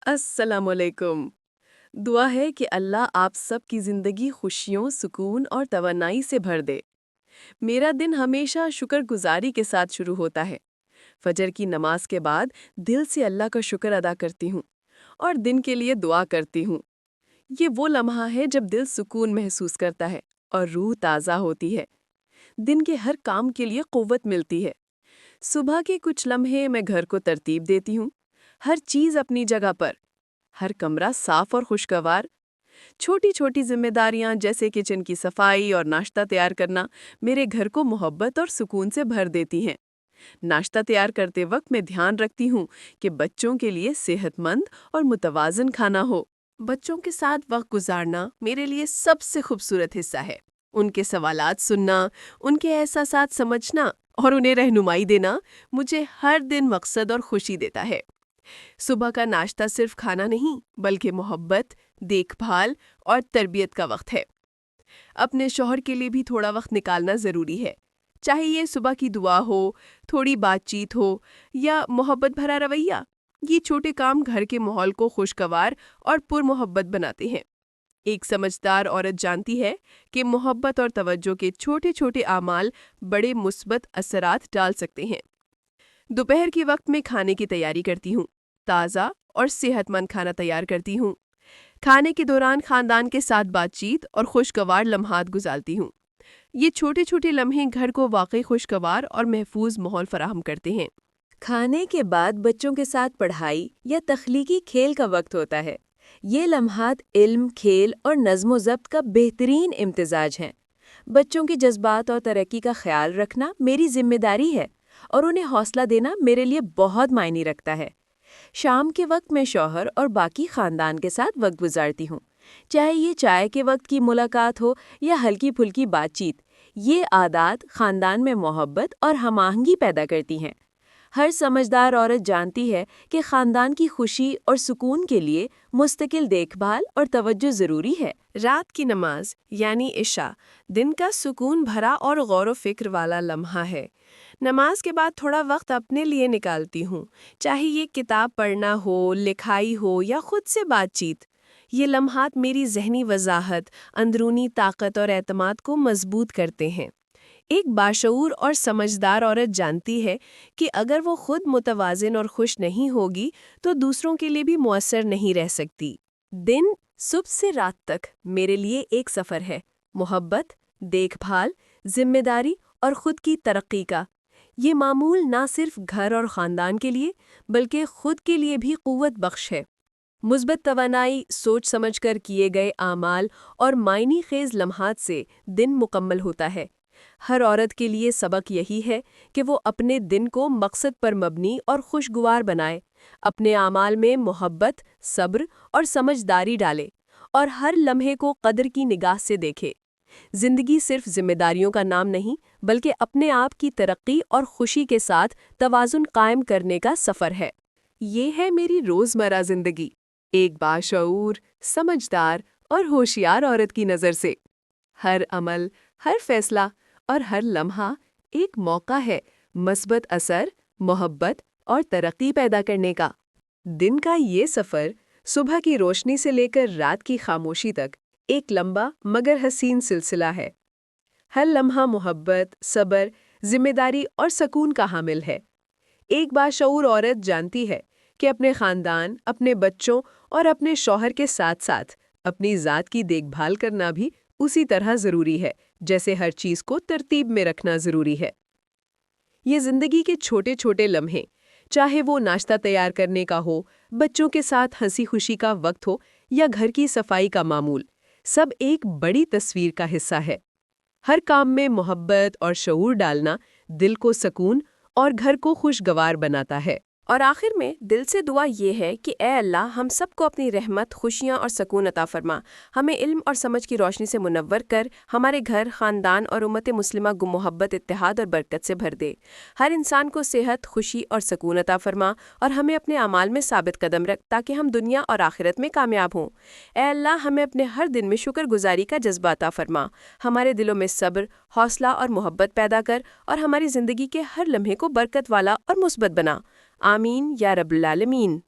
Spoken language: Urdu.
السلام علیکم۔ دعا ہے کہ اللہ آپ سب کی زندگی خوشیوں، سکون اور توانائی سے بھر دے۔ میرا دن ہمیشہ شکر گزاری کے ساتھ شروع ہوتا ہے۔ فجر کی نماز کے بعد دل سے اللہ کا شکر ادا کرتی ہوں اور دن کے لیے دعا کرتی ہوں۔ یہ وہ لمحہ ہے جب دل سکون محسوس کرتا ہے اور روح تازہ ہوتی ہے۔ دن کے ہر کام کے لیے قوت ملتی ہے۔ صبح کے کچھ لمحے میں گھر کو ترتیب دیتی ہوں، ہر چیز اپنی جگہ پر، ہر کمرہ صاف اور خوشگوار۔ چھوٹی چھوٹی ذمہ داریاں جیسے کچن کی صفائی اور ناشتہ تیار کرنا میرے گھر کو محبت اور سکون سے بھر دیتی ہیں۔ ناشتہ تیار کرتے وقت میں دھیان رکھتی ہوں کہ بچوں کے لیے صحت مند اور متوازن کھانا ہو۔ بچوں کے ساتھ وقت گزارنا میرے لیے سب سے خوبصورت حصہ ہے۔ ان کے سوالات سننا، ان کے احساسات سمجھنا اور انہیں رہنمائی دینا مجھے ہر دن مقصد اور خوشی دیتا ہے۔ صبح کا ناشتہ صرف کھانا نہیں بلکہ محبت، دیکھ بھال اور تربیت کا وقت ہے۔ اپنے شوہر کے لیے بھی تھوڑا وقت نکالنا ضروری ہے، چاہے یہ صبح کی دعا ہو، تھوڑی بات چیت ہو یا محبت بھرا رویہ۔ یہ چھوٹے کام گھر کے ماحول کو خوشگوار اور پر محبت بناتے ہیں۔ ایک سمجھدار عورت جانتی ہے کہ محبت اور توجہ کے چھوٹے چھوٹے اعمال بڑے مثبت اثرات ڈال سکتے ہیں۔ دوپہر کے وقت میں کھانے کی تیاری کرتی ہوں، تازہ اور صحت مند کھانا تیار کرتی ہوں۔ کھانے کے دوران خاندان کے ساتھ بات چیت اور خوشگوار لمحات گزارتی ہوں۔ یہ چھوٹے چھوٹے لمحے گھر کو واقعی خوشگوار اور محفوظ ماحول فراہم کرتے ہیں۔ کھانے کے بعد بچوں کے ساتھ پڑھائی یا تخلیقی کھیل کا وقت ہوتا ہے۔ یہ لمحات علم، کھیل اور نظم و ضبط کا بہترین امتزاج ہیں۔ بچوں کے جذبات اور ترقی کا خیال رکھنا میری ذمہ داری ہے اور انہیں حوصلہ دینا میرے لیے بہت معنی رکھتا ہے۔ شام کے وقت میں شوہر اور باقی خاندان کے ساتھ وقت گزارتی ہوں، چاہے یہ چائے کے وقت کی ملاقات ہو یا ہلکی پھلکی بات چیت۔ یہ عادات خاندان میں محبت اور ہم آہنگی پیدا کرتی ہیں۔ ہر سمجھدار عورت جانتی ہے کہ خاندان کی خوشی اور سکون کے لیے مستقل دیکھ بھال اور توجہ ضروری ہے۔ رات کی نماز یعنی عشاء دن کا سکون بھرا اور غور و فکر والا لمحہ ہے۔ نماز کے بعد تھوڑا وقت اپنے لیے نکالتی ہوں، چاہے یہ کتاب پڑھنا ہو، لکھائی ہو یا خود سے بات چیت۔ یہ لمحات میری ذہنی وضاحت، اندرونی طاقت اور اعتماد کو مضبوط کرتے ہیں۔ ایک باشعور اور سمجھدار عورت جانتی ہے کہ اگر وہ خود متوازن اور خوش نہیں ہوگی تو دوسروں کے لیے بھی مؤثر نہیں رہ سکتی۔ دن صبح سے رات تک میرے لیے ایک سفر ہے، محبت، دیکھ بھال، ذمہ داری اور خود کی ترقی کا۔ یہ معمول نہ صرف گھر اور خاندان کے لیے بلکہ خود کے لیے بھی قوت بخش ہے۔ مثبت توانائی، سوچ سمجھ کر کیے گئے اعمال اور معنی خیز لمحات سے دن مکمل ہوتا ہے۔ ہر عورت کے لیے سبق یہی ہے کہ وہ اپنے دن کو مقصد پر مبنی اور خوشگوار بنائے، اپنے اعمال میں محبت، صبر اور سمجھداری ڈالے اور ہر لمحے کو قدر کی نگاہ سے دیکھے۔ زندگی صرف ذمہ داریوں کا نام نہیں بلکہ اپنے آپ کی ترقی اور خوشی کے ساتھ توازن قائم کرنے کا سفر ہے۔ یہ ہے میری روزمرہ زندگی، ایک باشعور، سمجھدار اور ہوشیار عورت کی نظر سے۔ ہر عمل، ہر فیصلہ اور ہر لمحہ ایک موقع ہے مثبت اثر، محبت اور ترقی پیدا کرنے کا۔ دن کا یہ سفر صبح کی روشنی سے لے کر رات کی خاموشی تک ایک لمبا مگر حسین سلسلہ ہے۔ ہر لمحہ محبت، صبر، ذمہ داری اور سکون کا حامل ہے۔ ایک باشعور عورت جانتی ہے کہ اپنے خاندان، اپنے بچوں اور اپنے شوہر کے ساتھ ساتھ اپنی ذات کی دیکھ بھال کرنا بھی اسی طرح ضروری ہے جیسے ہر چیز کو ترتیب میں رکھنا ضروری ہے۔ یہ زندگی کے چھوٹے چھوٹے لمحے، چاہے وہ ناشتہ تیار کرنے کا ہو، بچوں کے ساتھ ہنسی خوشی کا وقت ہو یا گھر کی صفائی کا معمول، سب ایک بڑی تصویر کا حصہ ہے۔ ہر کام میں محبت اور شعور ڈالنا دل کو سکون اور گھر کو خوشگوار بناتا ہے۔ اور آخر میں دل سے دعا یہ ہے کہ اے اللہ ہم سب کو اپنی رحمت، خوشیاں اور سکون عطا فرما۔ ہمیں علم اور سمجھ کی روشنی سے منور کر ہمارے گھر، خاندان اور امت مسلمہ کو محبت، اتحاد اور برکت سے بھر دے۔ ہر انسان کو صحت، خوشی اور سکون عطا فرما اور ہمیں اپنے اعمال میں ثابت قدم رکھ تاکہ ہم دنیا اور آخرت میں کامیاب ہوں۔ اے اللہ ہمیں اپنے ہر دن میں شکر گزاری کا جذبہ عطا فرما، ہمارے دلوں میں صبر، حوصلہ اور محبت پیدا کر اور ہماری زندگی کے ہر لمحے کو برکت والا اور مثبت بنا۔ آمین یا رب العالمین۔